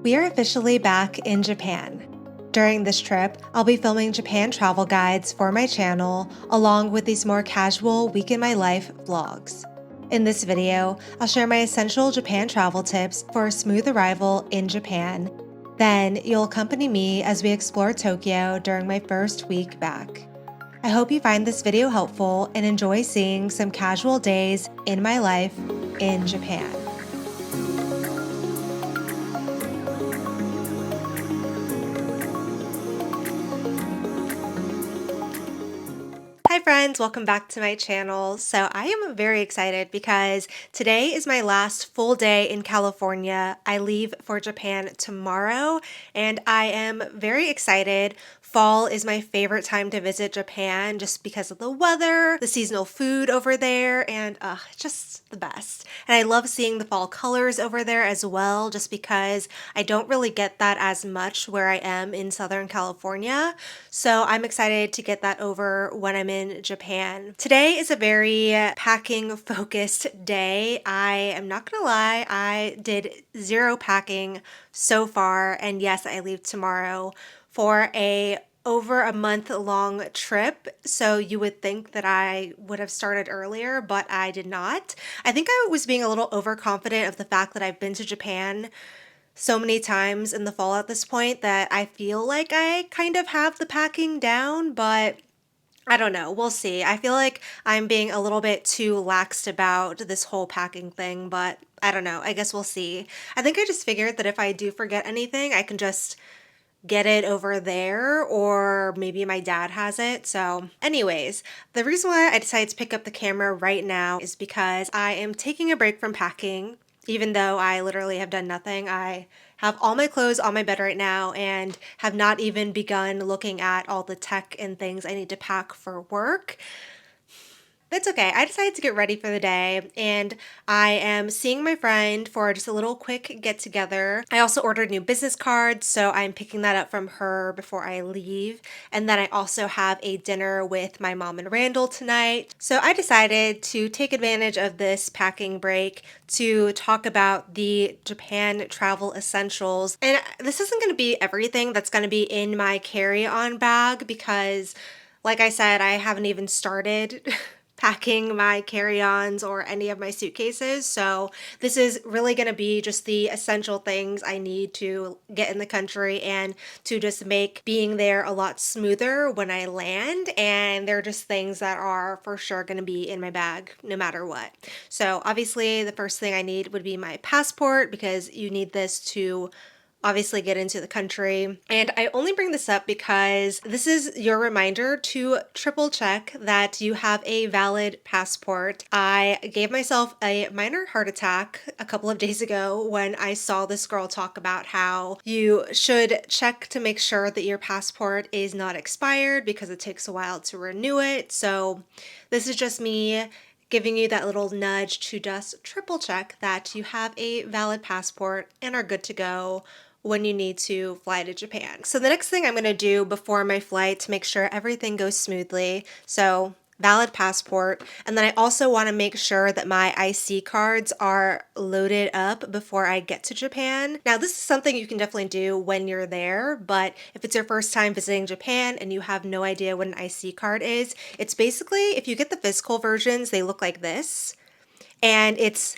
We are officially back in Japan. During this trip, I'll be filming Japan travel guides for my channel, along with these more casual week in my life vlogs. In this video, I'll share my essential Japan travel tips for a smooth arrival in Japan. Then, you'll accompany me as we explore Tokyo during my first week back. I hope you find this video helpful and enjoy seeing some casual days in my life in Japan. Hi friends, welcome back to my channel. So I am very excited because today is my last full day in California. I leave for Japan tomorrow and I am very excited. Fall is my favorite time to visit Japan just because of the weather, the seasonal food over there, and just the best. And I love seeing the fall colors over there as well, just because I don't really get that as much where I am in Southern California. So I'm excited to get that over when I'm in Japan. Today is a very packing focused day. I am not gonna lie, I did zero packing so far, and yes, I leave tomorrow for a over a month long trip. So you would think that I would have started earlier, but I did not. I think I was being a little overconfident of the fact that I've been to Japan so many times in the fall at this point that I feel like I kind of have the packing down, but I don't know. We'll see. I feel like I'm being a little bit too laxed about this whole packing thing, but I don't know. I guess we'll see. I think I just figured that if I do forget anything, I can just get it over there, or maybe my dad has it. So anyways, the reason why I decided to pick up the camera right now is because I am taking a break from packing. Even though I literally have done nothing, I have all my clothes on my bed right now and have not even begun looking at all the tech and things I need to pack for work. It's okay. I decided to get ready for the day and I am seeing my friend for just a little quick get together. I also ordered new business cards, so I'm picking that up from her before I leave. And then I also have a dinner with my mom and Randall tonight. So I decided to take advantage of this packing break to talk about the Japan travel essentials. And this isn't going to be everything that's going to be in my carry-on bag because, like I said, I haven't even started packing my carry-ons or any of my suitcases. So this is really going to be just the essential things I need to get in the country and to just make being there a lot smoother when I land. And they're just things that are for sure going to be in my bag no matter what. So obviously the first thing I need would be my passport, because you need this to obviously get into the country. And I only bring this up because this is your reminder to triple check that you have a valid passport. I gave myself a minor heart attack a couple of days ago when I saw this girl talk about how you should check to make sure that your passport is not expired because it takes a while to renew it. So this is just me giving you that little nudge to just triple check that you have a valid passport and are good to go when you need to fly to Japan. So the next thing I'm going to do before my flight to make sure everything goes smoothly, so valid passport, and then I also want to make sure that my IC cards are loaded up before I get to Japan. Now this is something you can definitely do when you're there, but if it's your first time visiting Japan and you have no idea what an IC card is, it's basically, if you get the physical versions, they look like this, and it's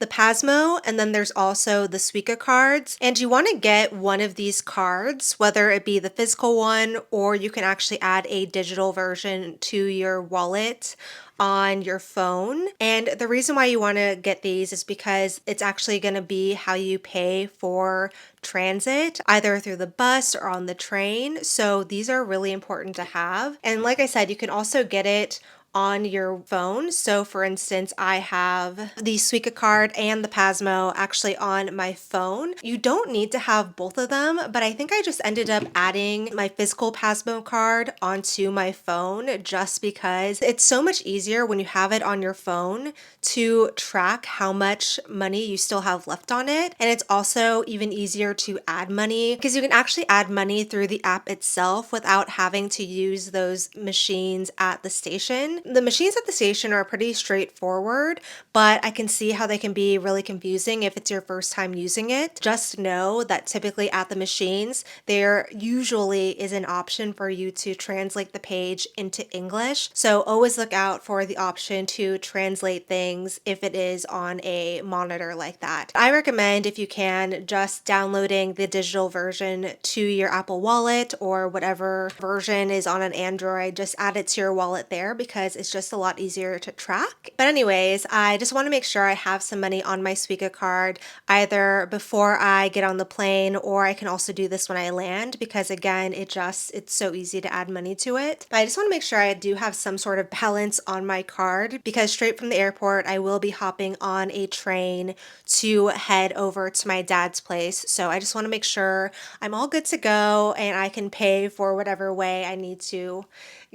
the Pasmo, and then there's also the Suica cards. And you want to get one of these cards, whether it be the physical one, or you can actually add a digital version to your wallet on your phone. And the reason why you want to get these is because it's actually going to be how you pay for transit, either through the bus or on the train. So these are really important to have. And like I said, you can also get it on your phone. So for instance, I have the Suica card and the Pasmo actually on my phone. You don't need to have both of them, but I think I just ended up adding my physical Pasmo card onto my phone just because it's so much easier when you have it on your phone to track how much money you still have left on it. And it's also even easier to add money because you can actually add money through the app itself without having to use those machines at the station. The machines at the station are pretty straightforward, but I can see how they can be really confusing if it's your first time using it. Just know that typically at the machines, there usually is an option for you to translate the page into English. So always look out for the option to translate things if it is on a monitor like that. I recommend, if you can, just downloading the digital version to your Apple Wallet or whatever version is on an Android. Just add it to your wallet there because it's just a lot easier to track. But anyways, I just want to make sure I have some money on my Suica card either before I get on the plane, or I can also do this when I land because again, it's so easy to add money to it. But I just want to make sure I do have some sort of balance on my card because straight from the airport, I will be hopping on a train to head over to my dad's place. So I just want to make sure I'm all good to go and I can pay for whatever way I need to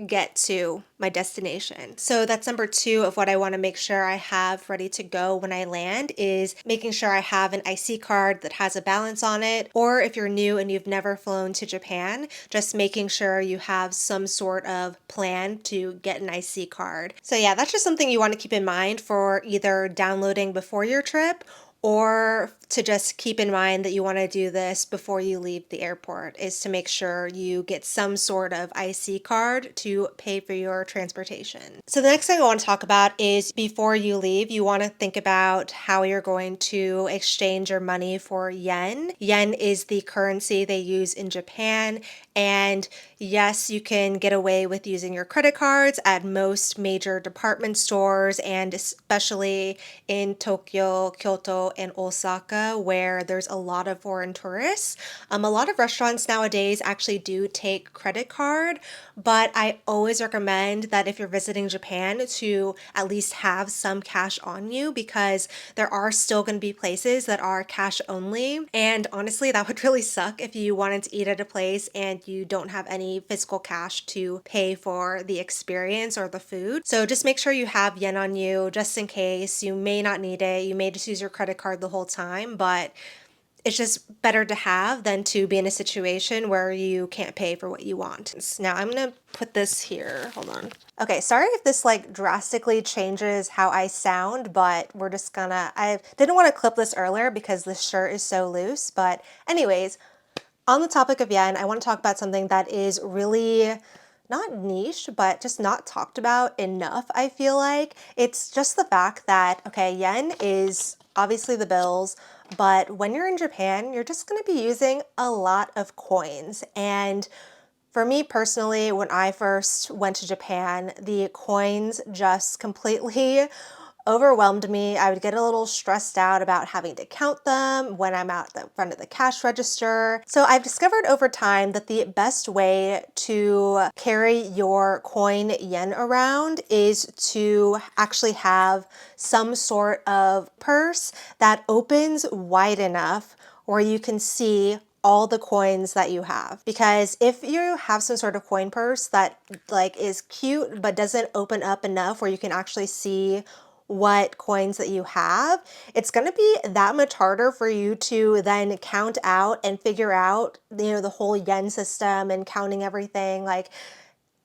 get to my destination. So that's number 2 of what I want to make sure I have ready to go when I land, is making sure I have an IC card that has a balance on it, or if you're new and you've never flown to Japan, just making sure you have some sort of plan to get an IC card. So yeah, that's just something you want to keep in mind for either downloading before your trip or to just keep in mind that you want to do this before you leave the airport, is to make sure you get some sort of IC card to pay for your transportation. So the next thing I want to talk about is before you leave, you want to think about how you're going to exchange your money for yen. Yen is the currency they use in Japan, and yes, you can get away with using your credit cards at most major department stores, and especially in Tokyo, Kyoto, and Osaka, where there's a lot of foreign tourists. A lot of restaurants nowadays actually do take credit card, but I always recommend that if you're visiting Japan to at least have some cash on you, because there are still going to be places that are cash only. And honestly, that would really suck if you wanted to eat at a place and you don't have any physical cash to pay for the experience or the food. So just make sure you have yen on you just in case. You may not need it. You may just use your credit card the whole time, but it's just better to have than to be in a situation where you can't pay for what you want. Now I'm gonna put this here, hold on. Okay, sorry if this like drastically changes how I sound, but we're just gonna, I didn't want to clip this earlier because this shirt is so loose, but anyways, on the topic of yen, I want to talk about something that is really not niche, but just not talked about enough, I feel like. It's just the fact that, okay, yen is obviously the bills, but when you're in Japan, you're just going to be using a lot of coins. And for me personally, when I first went to Japan, the coins just completely overwhelmed me. I would get a little stressed out about having to count them when I'm out the front of the cash register. So I've discovered over time that the best way to carry your coin yen around is to actually have some sort of purse that opens wide enough where you can see all the coins that you have. Because if you have some sort of coin purse that like is cute but doesn't open up enough where you can actually see what coins that you have, it's going to be that much harder for you to then count out and figure out, you know, the whole yen system and counting everything. Like,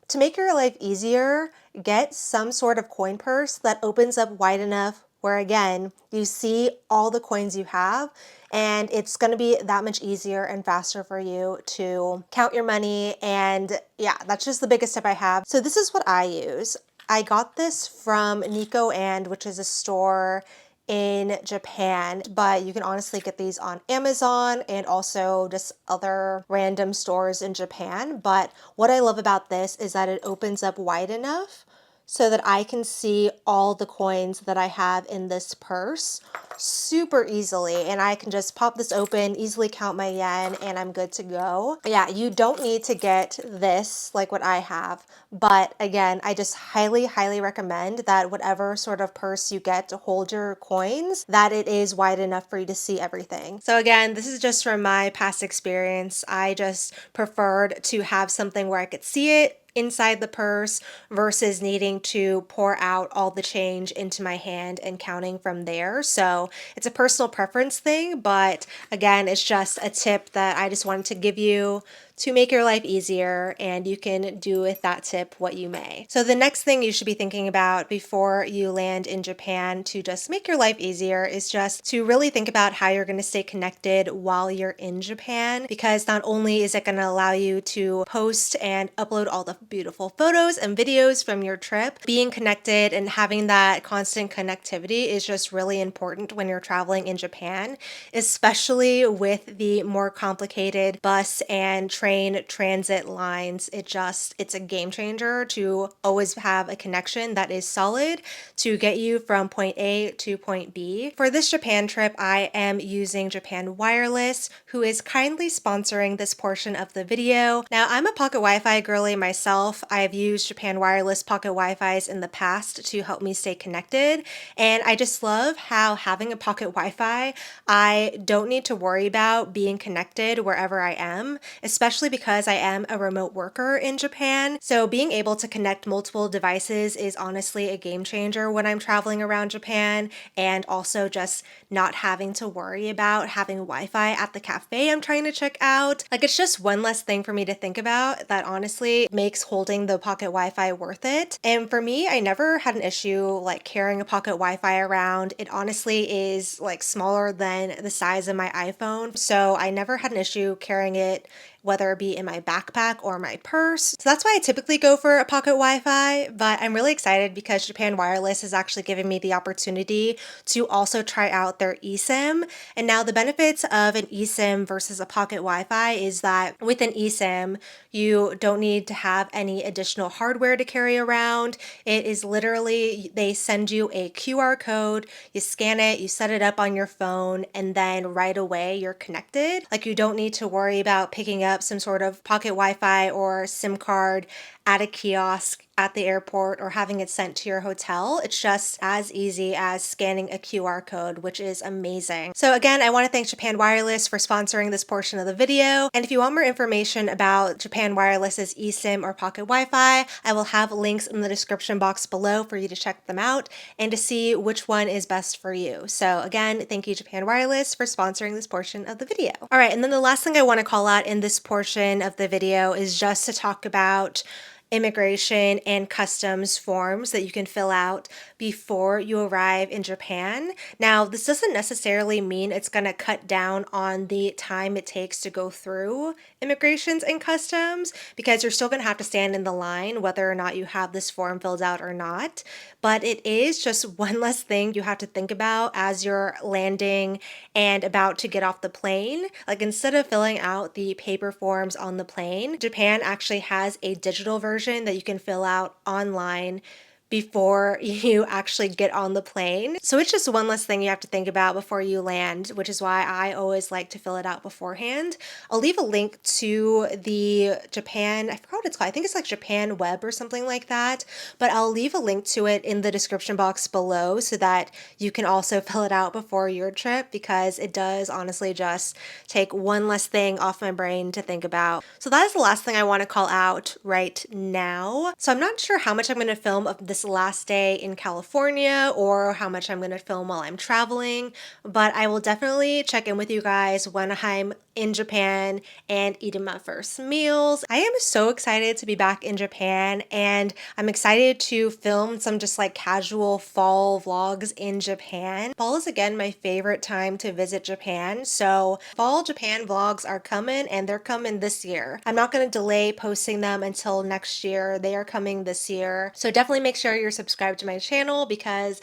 to make your life easier, get some sort of coin purse that opens up wide enough where, again, you see all the coins you have, and it's going to be that much easier and faster for you to count your money. And yeah, that's just the biggest tip I have. So this is what I use. I got this from Nico and, which is a store in Japan, but you can honestly get these on Amazon and also just other random stores in Japan. But what I love about this is that it opens up wide enough so that I can see all the coins that I have in this purse super easily, and I can just pop this open, easily count my yen, and I'm good to go. Yeah, you don't need to get this like what I have, but again, I just highly recommend that whatever sort of purse you get to hold your coins, that it is wide enough for you to see everything. So again, this is just from my past experience. I just preferred to have something where I could see it inside the purse versus needing to pour out all the change into my hand and counting from there. So it's a personal preference thing, but again, it's just a tip that I just wanted to give you to make your life easier, and you can do with that tip what you may. So the next thing you should be thinking about before you land in Japan to just make your life easier is just to really think about how you're going to stay connected while you're in Japan, because not only is it going to allow you to post and upload all the beautiful photos and videos from your trip, being connected and having that constant connectivity is just really important when you're traveling in Japan, especially with the more complicated bus and train transit lines. It's a game changer to always have a connection that is solid to get you from point A to point B. For this Japan trip, I am using Japan Wireless, who is kindly sponsoring this portion of the video. Now, I'm a pocket Wi-Fi girly myself. I've used Japan Wireless pocket Wi-Fis in the past to help me stay connected, and I just love how having a pocket Wi-Fi, I don't need to worry about being connected wherever I am, especially because I am a remote worker in Japan. So being able to connect multiple devices is honestly a game changer when I'm traveling around Japan, and also just not having to worry about having Wi-Fi at the cafe I'm trying to check out. Like, it's just one less thing for me to think about that honestly makes holding the pocket Wi-Fi worth it. And for me, I never had an issue like carrying a pocket Wi-Fi around. It honestly is like smaller than the size of my iPhone, so I never had an issue carrying it, whether it be in my backpack or my purse. So that's why I typically go for a pocket Wi-Fi, but I'm really excited because Japan Wireless is actually giving me the opportunity to also try out their eSIM. And now the benefits of an eSIM versus a pocket Wi-Fi is that with an eSIM, you don't need to have any additional hardware to carry around. It is literally, they send you a QR code, you scan it, you set it up on your phone, and then right away you're connected. Like, you don't need to worry about picking up some sort of pocket Wi-Fi or SIM card at a kiosk at the airport or having it sent to your hotel. It's just as easy as scanning a QR code, which is amazing. So again, I want to thank Japan Wireless for sponsoring this portion of the video. And if you want more information about Japan Wireless's eSIM or pocket Wi-Fi, I will have links in the description box below for you to check them out and to see which one is best for you. So again, thank you Japan Wireless for sponsoring this portion of the video. All right, and then the last thing I want to call out in this portion of the video is just to talk about immigration and customs forms that you can fill out before you arrive in Japan. Now, this doesn't necessarily mean it's going to cut down on the time it takes to go through immigrations and customs, because you're still going to have to stand in the line whether or not you have this form filled out or not. But it is just one less thing you have to think about as you're landing and about to get off the plane. Like, instead of filling out the paper forms on the plane, Japan actually has a digital version that you can fill out online before you actually get on the plane. So it's just one less thing you have to think about before you land, which is why I always like to fill it out beforehand. I'll leave a link to the Japan, I forgot what it's called. I think it's like Japan Web or something like that, but I'll leave a link to it in the description box below so that you can also fill it out before your trip, because it does honestly just take one less thing off my brain to think about. So that is the last thing I want to call out right now. So I'm not sure how much I'm going to film of this last day in California or how much I'm going to film while I'm traveling, but I will definitely check in with you guys when I'm in Japan and eating my first meals. I am so excited to be back in Japan, and I'm excited to film some just like casual fall vlogs in Japan. Fall is again my favorite time to visit Japan, so fall Japan vlogs are coming, and they're coming this year. I'm not going to delay posting them until next year. They are coming this year, so definitely make sure you're subscribed to my channel, because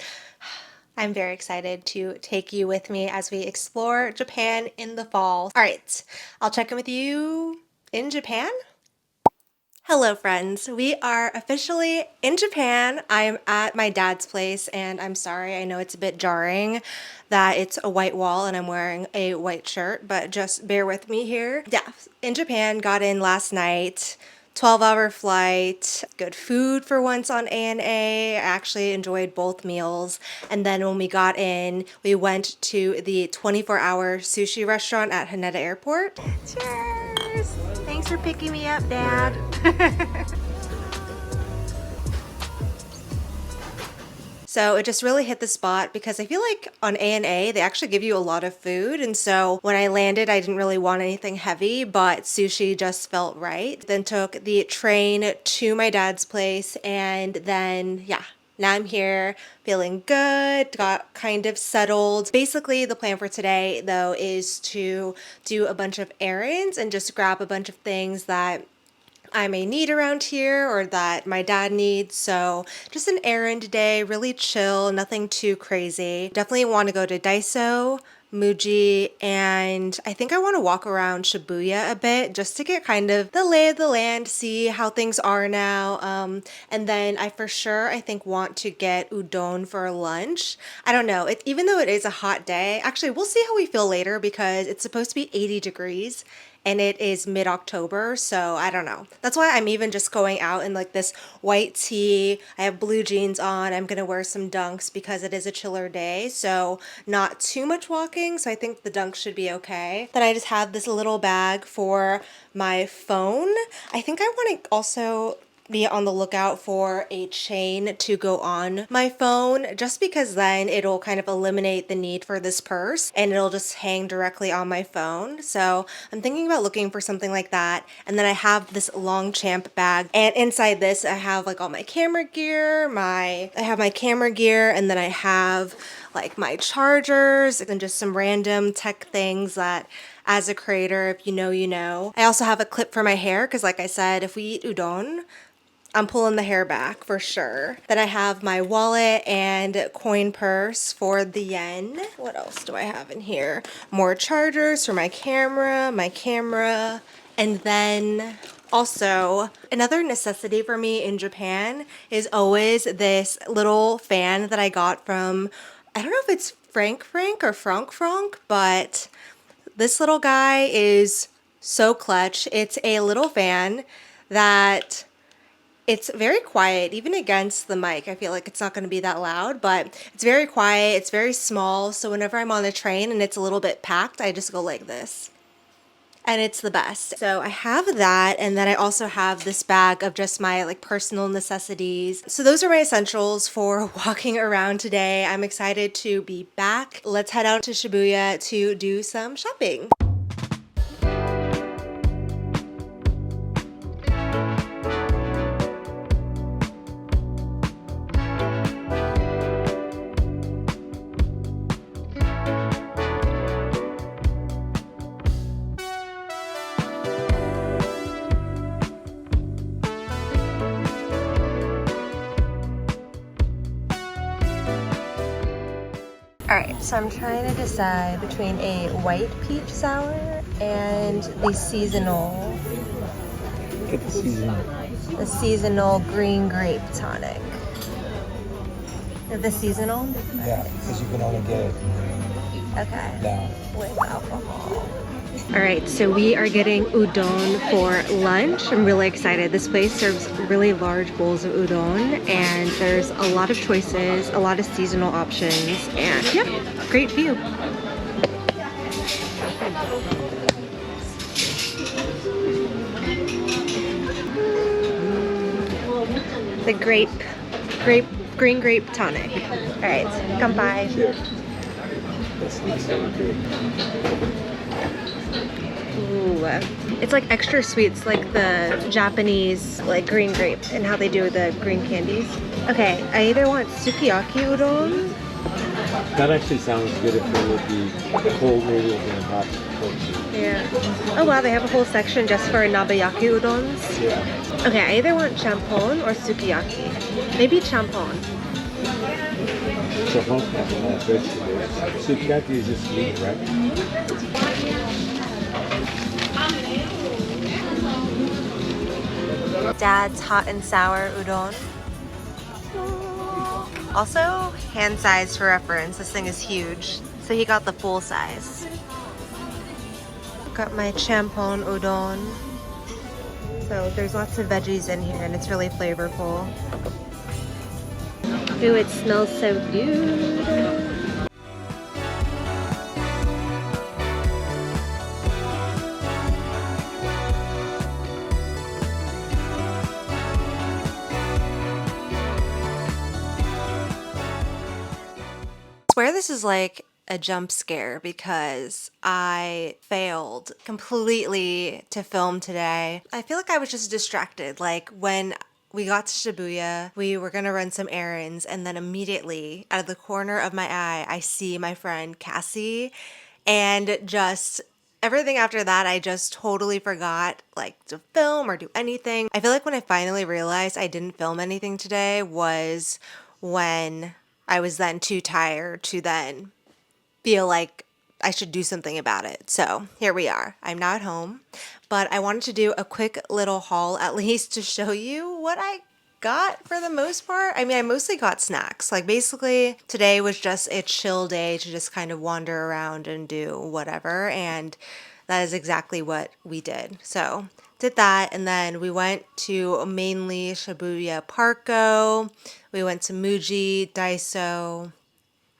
I'm very excited to take you with me as we explore Japan in the fall. All right, I'll check in with you in Japan. Hello friends, we are officially in Japan. I am at my dad's place, and I'm sorry, I know it's a bit jarring that it's a white wall and I'm wearing a white shirt, but just bear with me here. Yeah, in Japan, got in last night. 12-hour flight, good food for once on ANA. I actually enjoyed both meals. And then when we got in, we went to the 24-hour sushi restaurant at Haneda Airport. Cheers! Thanks for picking me up, Dad. So it just really hit the spot because I feel like on ANA, they actually give you a lot of food. And so when I landed, I didn't really want anything heavy, but sushi just felt right. Then took the train to my dad's place, and then, yeah. Now I'm here feeling good, got kind of settled. Basically, the plan for today, though, is to do a bunch of errands and just grab a bunch of things that I may need around here or that my dad needs. So just an errand day, really chill, nothing too crazy. Definitely want to go to Daiso, Muji, and I think I want to walk around Shibuya a bit just to get kind of the lay of the land, see how things are now. And then I for sure, I think, want to get udon for lunch. I don't know, even though it is a hot day, actually, we'll see how we feel later because it's supposed to be 80 degrees and it is mid-October, so I don't know. That's why I'm even just going out in like this white tee. I have blue jeans on. I'm gonna wear some dunks because it is a chiller day, so not too much walking, so I think the dunks should be okay. Then I just have this little bag for my phone. I think I want to also be on the lookout for a chain to go on my phone, just because then it'll kind of eliminate the need for this purse and it'll just hang directly on my phone. So I'm thinking about looking for something like that. And then I have this Longchamp bag, and inside this I have like all my camera gear, I have my camera gear, and then I have like my chargers and just some random tech things that, as a creator, if you know, you know. I also have a clip for my hair because, like I said, if we eat udon, I'm pulling the hair back for sure. Then I have my wallet and coin purse for the yen. What else do I have in here? More chargers for my camera, and then also another necessity for me in Japan is always this little fan that I got from, I don't know if it's Frank or Frank, but this little guy is so clutch. It's a little fan that it's very quiet, even against the mic. I feel like it's not going to be that loud, but it's very quiet. It's very small. So whenever I'm on the train and it's a little bit packed, I just go like this. And it's the best. So I have that, and then I also have this bag of just my like personal necessities. So those are my essentials for walking around today. I'm excited to be back. Let's head out to Shibuya to do some shopping. Alright, so I'm trying to decide between a white peach sour and the seasonal green grape tonic. The seasonal? Yeah, because you can only get it now with alcohol. Alright, so we are getting udon for lunch. I'm really excited. This place serves really large bowls of udon, and there's a lot of choices, a lot of seasonal options, and yeah, great view. The green grape tonic. Alright, kanpai. Ooh, it's like extra sweet. It's like the Japanese like green grape and how they do the green candies. Okay, I either want sukiyaki udon. That actually sounds good if it would be cold noodles and hot pork. Yeah. Oh wow, they have a whole section just for nabayaki udons. Yeah. Okay, I either want champon or sukiyaki. Maybe champon. Champon has vegetables. Sukiyaki is just meat, right? Dad's hot and sour udon. Also, hand size for reference. This thing is huge. So he got the full size. Got my champon udon. So there's lots of veggies in here and it's really flavorful. Ooh, it smells so good. Swear this is like a jump scare because I failed completely to film today. I feel like I was just distracted. Like when we got to Shibuya, we were gonna run some errands, and then immediately out of the corner of my eye, I see my friend Cassie, and just everything after that, I just totally forgot like to film or do anything. I feel like when I finally realized I didn't film anything today was when I was then too tired to then feel like I should do something about it. So here we are. I'm now at home, but I wanted to do a quick little haul at least to show you what I got for the most part. I mean, I mostly got snacks. Like basically today was just a chill day to just kind of wander around and do whatever. And that is exactly what we did. So did that. And then we went to mainly Shibuya Parko. We went to Muji, Daiso.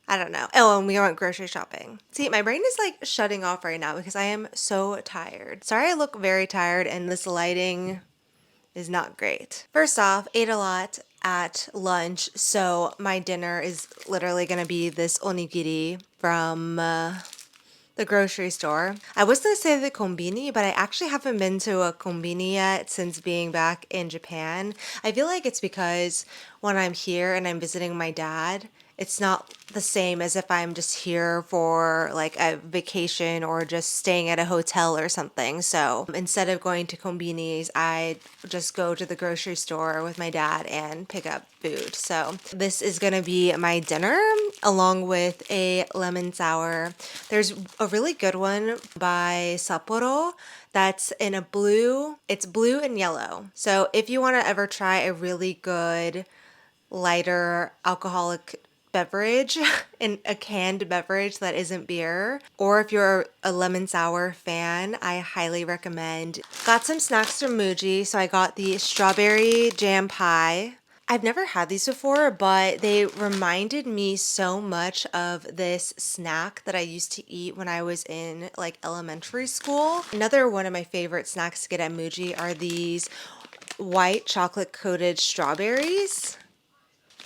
I don't know. Oh, and we went grocery shopping. See, my brain is like shutting off right now because I am so tired. Sorry, I look very tired and this lighting is not great. First off, ate a lot at lunch, so my dinner is literally gonna be this onigiri from the grocery store. I was gonna say the kombini, but I actually haven't been to a kombini yet since being back in Japan. I feel like it's because when I'm here and I'm visiting my dad, it's not the same as if I'm just here for like a vacation or just staying at a hotel or something. So instead of going to kombinis, I just go to the grocery store with my dad and pick up food. So this is gonna be my dinner along with a lemon sour. There's a really good one by Sapporo that's in a blue. It's blue and yellow. So if you want to ever try a really good lighter alcoholic beverage in a canned beverage that isn't beer, or if you're a lemon sour fan, I highly recommend. Got some snacks from Muji, so I got the strawberry jam pie. I've never had these before, but they reminded me so much of this snack that I used to eat when I was in like elementary school. Another one of my favorite snacks to get at Muji are these white chocolate coated strawberries.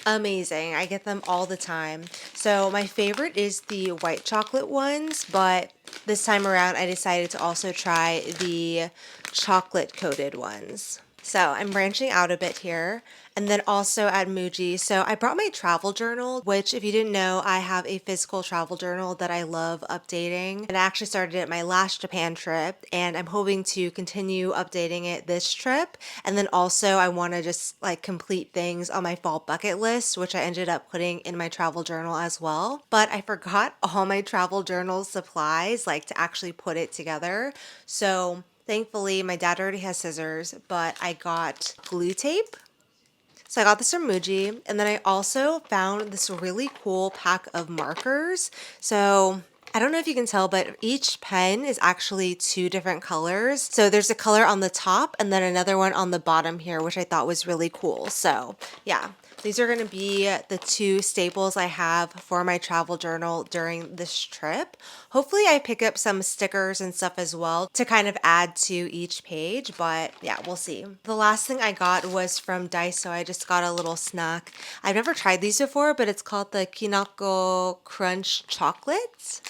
Amazing. I get them all the time. So my favorite is the white chocolate ones, but this time around I decided to also try the chocolate coated ones. So I'm branching out a bit here. And then also at Muji. So I brought my travel journal, which if you didn't know, I have a physical travel journal that I love updating. And I actually started it my last Japan trip, and I'm hoping to continue updating it this trip. And then also I want to just like complete things on my fall bucket list, which I ended up putting in my travel journal as well. But I forgot all my travel journal supplies, like to actually put it together. So thankfully my dad already has scissors, but I got glue tape. So I got this from Muji, and then I also found this really cool pack of markers. So I don't know if you can tell, but each pen is actually two different colors. So there's a color on the top and then another one on the bottom here, which I thought was really cool. So yeah, these are going to be the two staples I have for my travel journal during this trip. Hopefully I pick up some stickers and stuff as well to kind of add to each page, but yeah, we'll see. The last thing I got was from Daiso. I just got a little snack. I've never tried these before, but it's called the Kinako Crunch Chocolates.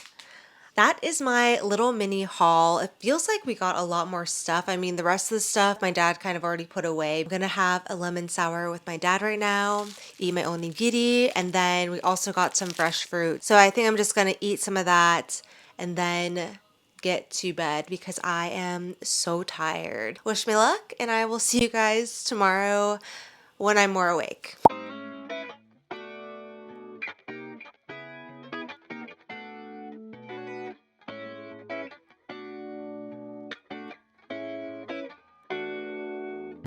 That is my little mini haul. It feels like we got a lot more stuff. I mean, the rest of the stuff my dad kind of already put away. I'm gonna have a lemon sour with my dad right now, eat my onigiri, and then we also got some fresh fruit. So I think I'm just gonna eat some of that and then get to bed because I am so tired. Wish me luck, and I will see you guys tomorrow when I'm more awake.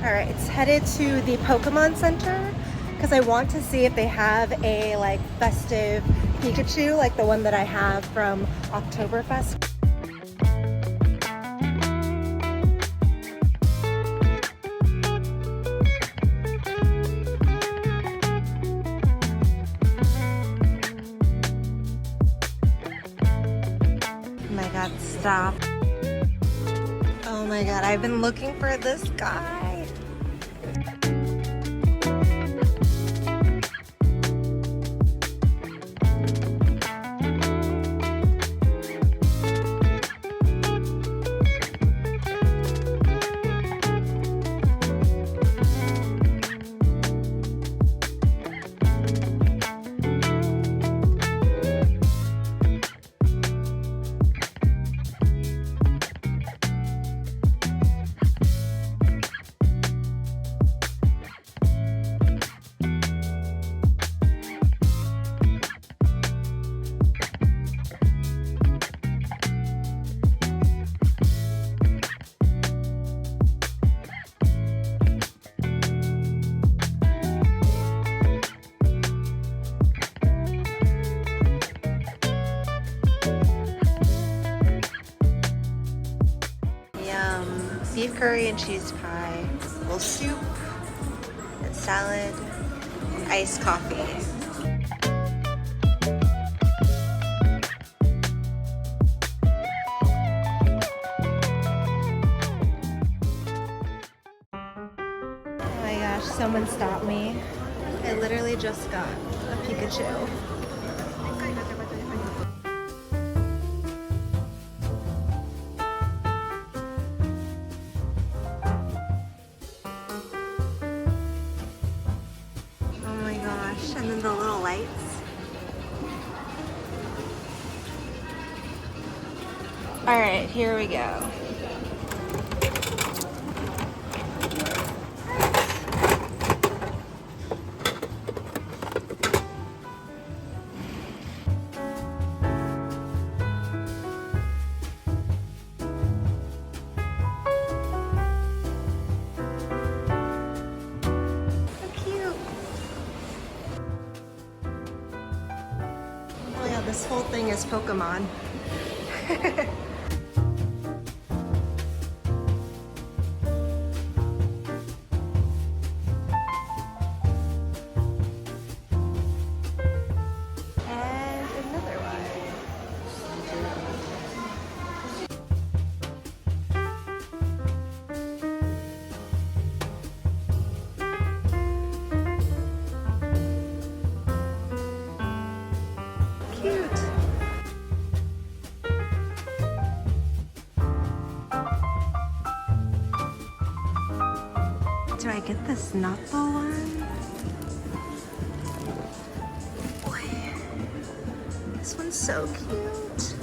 All right, it's headed to the Pokemon Center because I want to see if they have a like festive Pikachu like the one that I have from Oktoberfest. Oh my god, stop. Oh my god, I've been looking for this guy. beef curry and cheese pie, little soup, and salad, and iced coffee. Oh my gosh, someone stop me. I literally just got a Pikachu. Oh my gosh, and then the little lights. All right, here we go. So cute. Oh yeah, this whole thing is Pokemon. And another one. Cute. Do I get this Napo one? Boy, this one's so cute.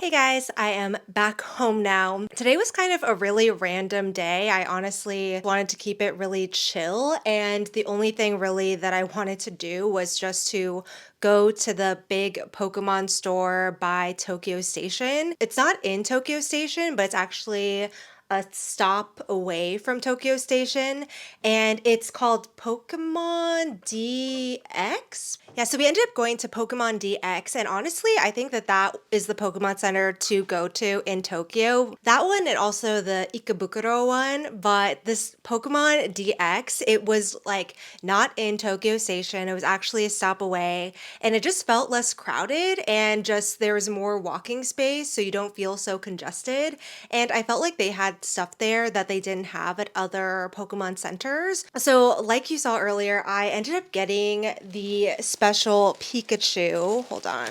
Hey guys, I am back home now. Today was kind of a really random day. I honestly wanted to keep it really chill, and the only thing really that I wanted to do was just to go to the big Pokemon store by Tokyo Station. It's not in Tokyo Station, but it's actually a stop away from Tokyo Station, and it's called Pokemon DX. Yeah, so we ended up going to Pokemon DX, and honestly, I think that that is the Pokemon Center to go to in Tokyo. That one and also the Ikebukuro one, but this Pokemon DX, it was like not in Tokyo Station. It was actually a stop away, and it just felt less crowded, and just there was more walking space, so you don't feel so congested. And I felt like they had stuff there that they didn't have at other Pokemon centers. So, like you saw earlier, I ended up getting the special Pikachu. Hold on.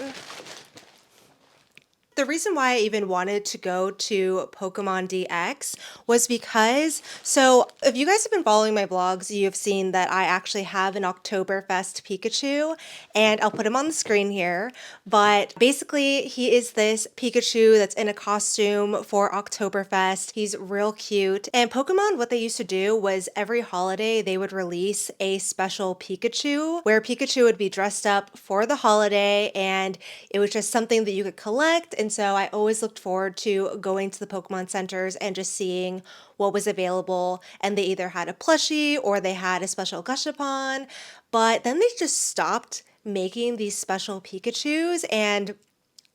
The reason why I even wanted to go to Pokemon DX was because, so if you guys have been following my vlogs, you have seen that I actually have an Oktoberfest Pikachu, and I'll put him on the screen here. But basically, he is this Pikachu that's in a costume for Oktoberfest. He's real cute. And Pokemon, what they used to do was every holiday they would release a special Pikachu where Pikachu would be dressed up for the holiday, and it was just something that you could collect. And so I always looked forward to going to the Pokemon centers and just seeing what was available. And they either had a plushie or they had a special Gashapon. But then they just stopped making these special Pikachus, and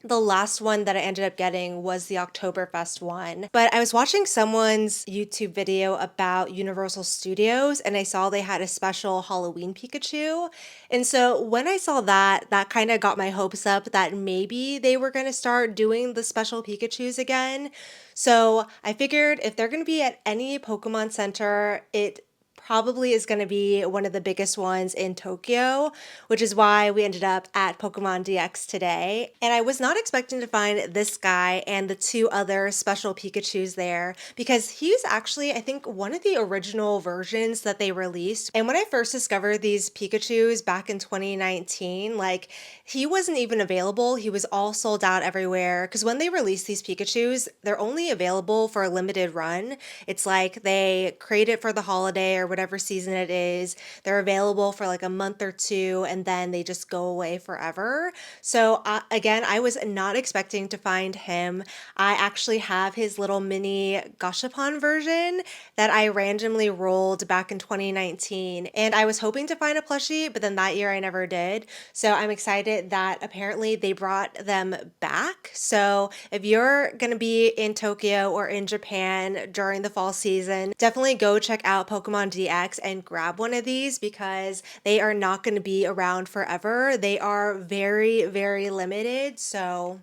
the last one that I ended up getting was the Oktoberfest one. But I was watching someone's YouTube video about Universal Studios, and I saw they had a special Halloween Pikachu. And so when I saw that, that kind of got my hopes up that maybe they were going to start doing the special Pikachus again. So I figured if they're going to be at any Pokemon Center, it probably is going to be one of the biggest ones in Tokyo, which is why we ended up at Pokemon DX today. And I was not expecting to find this guy and the two other special Pikachus there, because he's actually, I think, one of the original versions that they released. And when I first discovered these Pikachus back in 2019, like, he wasn't even available. He was all sold out everywhere, because when they release these Pikachus, they're only available for a limited run. It's like they create it for the holiday or whatever whatever season it is. They're available for like a month or two and then they just go away forever. So again, I was not expecting to find him. I actually have his little mini gashapon version that I randomly rolled back in 2019. And I was hoping to find a plushie, but then that year I never did. So I'm excited that apparently they brought them back. So if you're going to be in Tokyo or in Japan during the fall season, definitely go check out Pokemon DX and grab one of these because they are not going to be around forever. They are very, very limited. So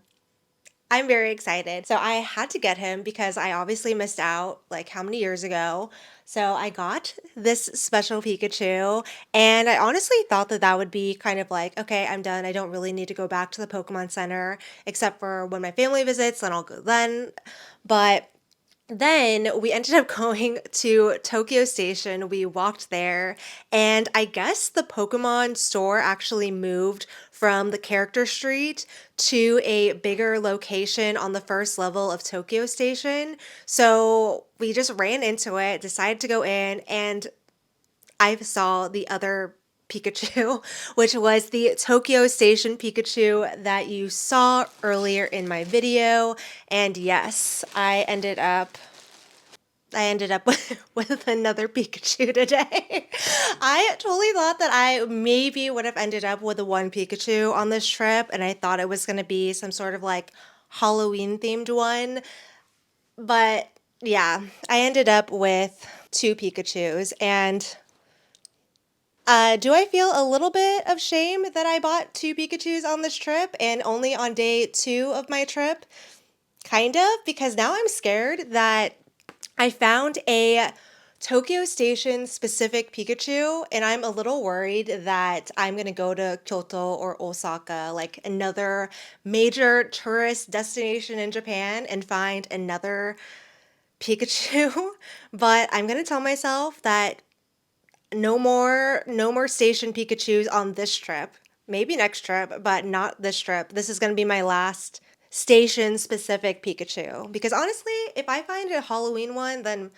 I'm very excited. So I had to get him because I obviously missed out like how many years ago. So I got this special Pikachu and I honestly thought that that would be kind of like, okay, I'm done. I don't really need to go back to the Pokemon Center except for when my family visits, then I'll go then. But then we ended up going to Tokyo Station. We walked there, and I guess the Pokemon store actually moved from the character street to a bigger location on the first level of Tokyo Station. So we just ran into it, decided to go in, and I saw the other Pikachu, which was the Tokyo Station Pikachu that you saw earlier in my video. And yes, I ended up with another Pikachu today. I totally thought that I maybe would have ended up with a one Pikachu on this trip, and I thought it was going to be some sort of like Halloween themed one. But yeah, I ended up with two Pikachus. And do I feel a little bit of shame that I bought two Pikachus on this trip and only on day two of my trip? Kind of, because now I'm scared that I found a Tokyo Station specific Pikachu, and I'm a little worried that I'm going to go to Kyoto or Osaka, like another major tourist destination in Japan, and find another Pikachu. But I'm going to tell myself that no more station Pikachus on this trip. Maybe next trip, but not this trip. This is going to be my last station specific Pikachu. Because honestly, if I find a Halloween one, then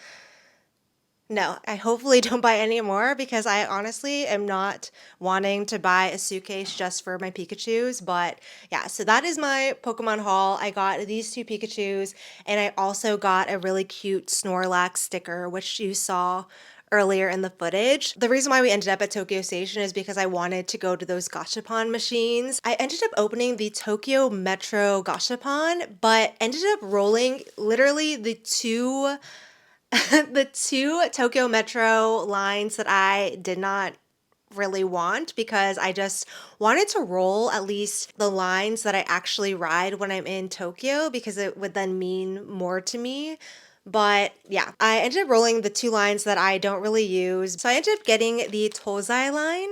no, I hopefully don't buy any more because I honestly am not wanting to buy a suitcase just for my Pikachus. But yeah, so that is my Pokemon haul. I got these two Pikachus and I also got a really cute Snorlax sticker, which you saw earlier in the footage. The reason why we ended up at Tokyo Station is because I wanted to go to those gashapon machines. I ended up opening the Tokyo Metro gashapon, but ended up rolling literally the two the two Tokyo Metro lines that I did not really want because I just wanted to roll at least the lines that I actually ride when I'm in Tokyo because it would then mean more to me. But yeah, I ended up rolling the two lines that I don't really use. So I ended up getting the Tozai line.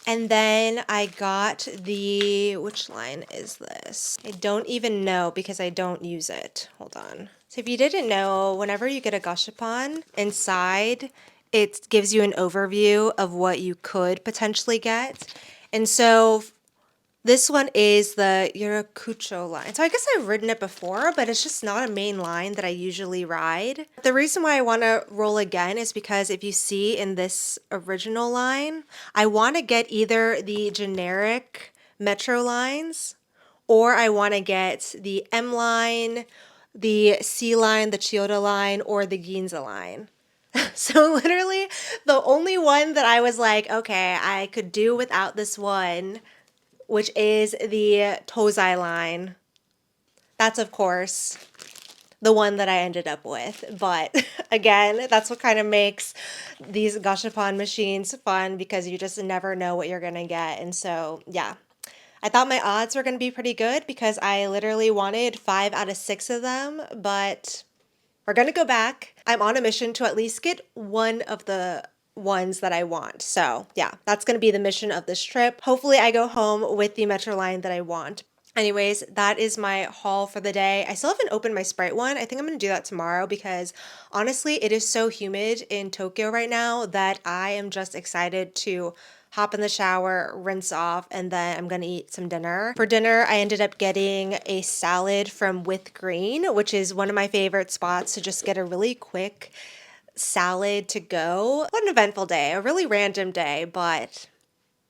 And then I got which line is this? I don't even know because I don't use it. Hold on. So if you didn't know, whenever you get a gashapon, inside it gives you an overview of what you could potentially get. And so this one is the Yurakucho line. So I guess I've ridden it before, but it's just not a main line that I usually ride. The reason why I want to roll again is because if you see in this original line, I want to get either the generic Metro lines or I want to get the M line, the C line, the Chiyoda line, or the Ginza line. So literally the only one that I was like, okay, I could do without this one, which is the Tozai line. That's, of course, the one that I ended up with. But again, that's what kind of makes these gashapon machines fun because you just never know what you're going to get. And so, yeah, I thought my odds were going to be pretty good because I literally wanted 5 out of 6 of them, but we're going to go back. I'm on a mission to at least get one of the ones that I want. So yeah, that's going to be the mission of this trip. Hopefully I go home with the Metro line that I want. Anyways, that is my haul for the day. I still haven't opened my Sprite one. I think I'm going to do that tomorrow because honestly, it is so humid in Tokyo right now that I am just excited to hop in the shower, rinse off, and then I'm gonna eat some dinner. For dinner, I ended up getting a salad from With Green, which is one of my favorite spots to just get a really quick salad to go. What an eventful day, a really random day, but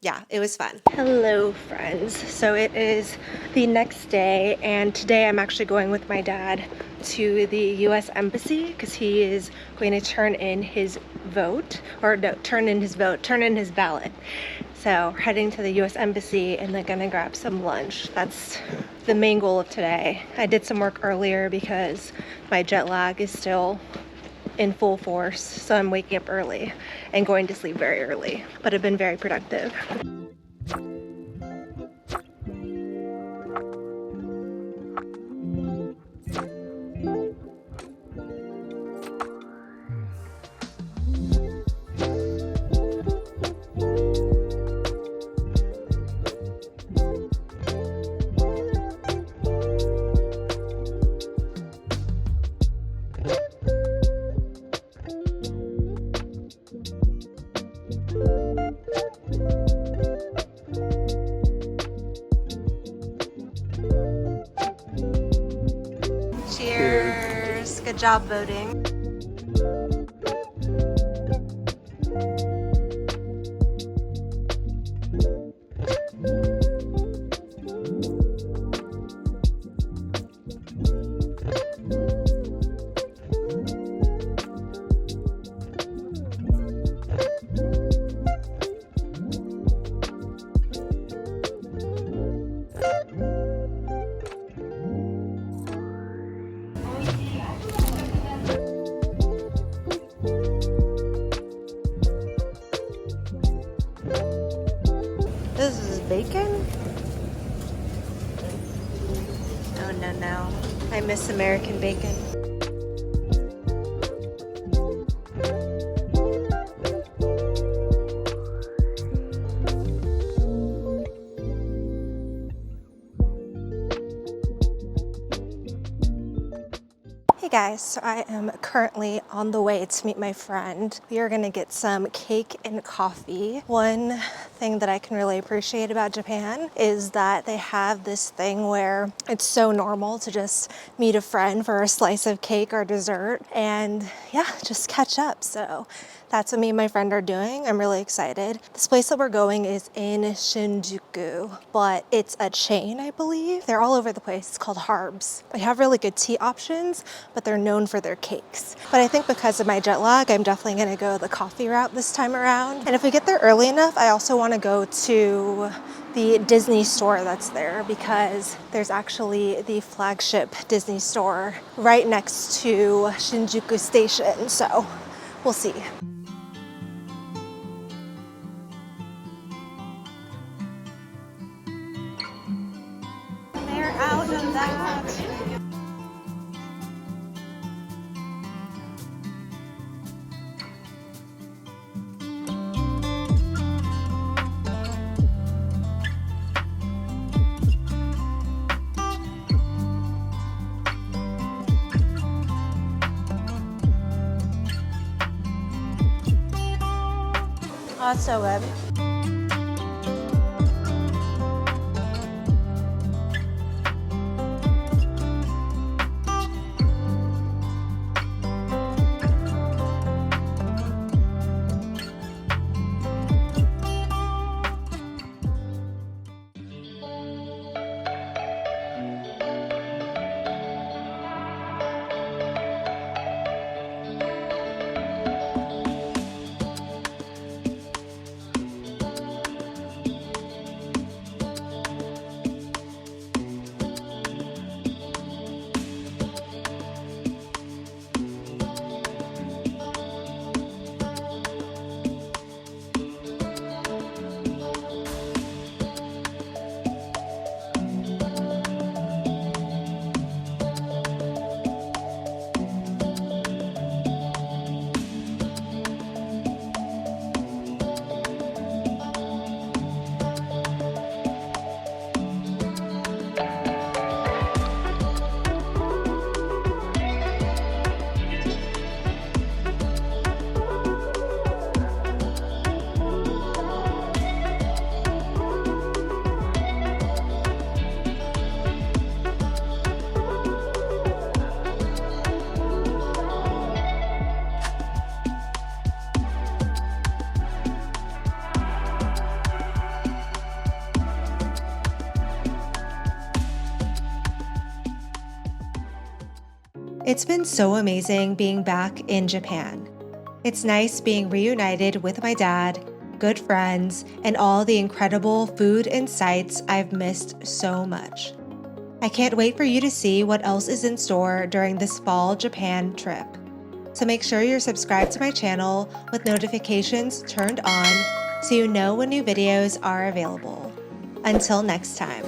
yeah, it was fun. Hello, friends. So it is the next day, and today I'm actually going with my dad to the US Embassy because he is going to turn in his vote, or no, turn in his ballot. So we're heading to the US Embassy and then gonna grab some lunch. That's the main goal of today. I did some work earlier because my jet lag is still in full force, so I'm waking up early and going to sleep very early, but I've been very productive. Cheers. Good job voting. This is bacon? Oh, no, no. I miss American bacon. Hey guys, so I am currently on the way to meet my friend. We are gonna get some cake and coffee. One thing that I can really appreciate about Japan is that they have this thing where it's so normal to just meet a friend for a slice of cake or dessert and yeah, just catch up. So that's what me and my friend are doing. I'm really excited. This place that we're going is in Shinjuku, but it's a chain, I believe. They're all over the place. It's called Harbs. They have really good tea options, but they're known for their cakes. But I think because of my jet lag, I'm definitely gonna go the coffee route this time around. And if we get there early enough, I also wanna go to the Disney store that's there because there's actually the flagship Disney store right next to Shinjuku Station. So we'll see. They're out of that. Oh, it's so good. It's been so amazing being back in Japan. It's nice being reunited with my dad, good friends, and all the incredible food and sights I've missed so much. I can't wait for you to see what else is in store during this fall Japan trip. So make sure you're subscribed to my channel with notifications turned on so you know when new videos are available. Until next time.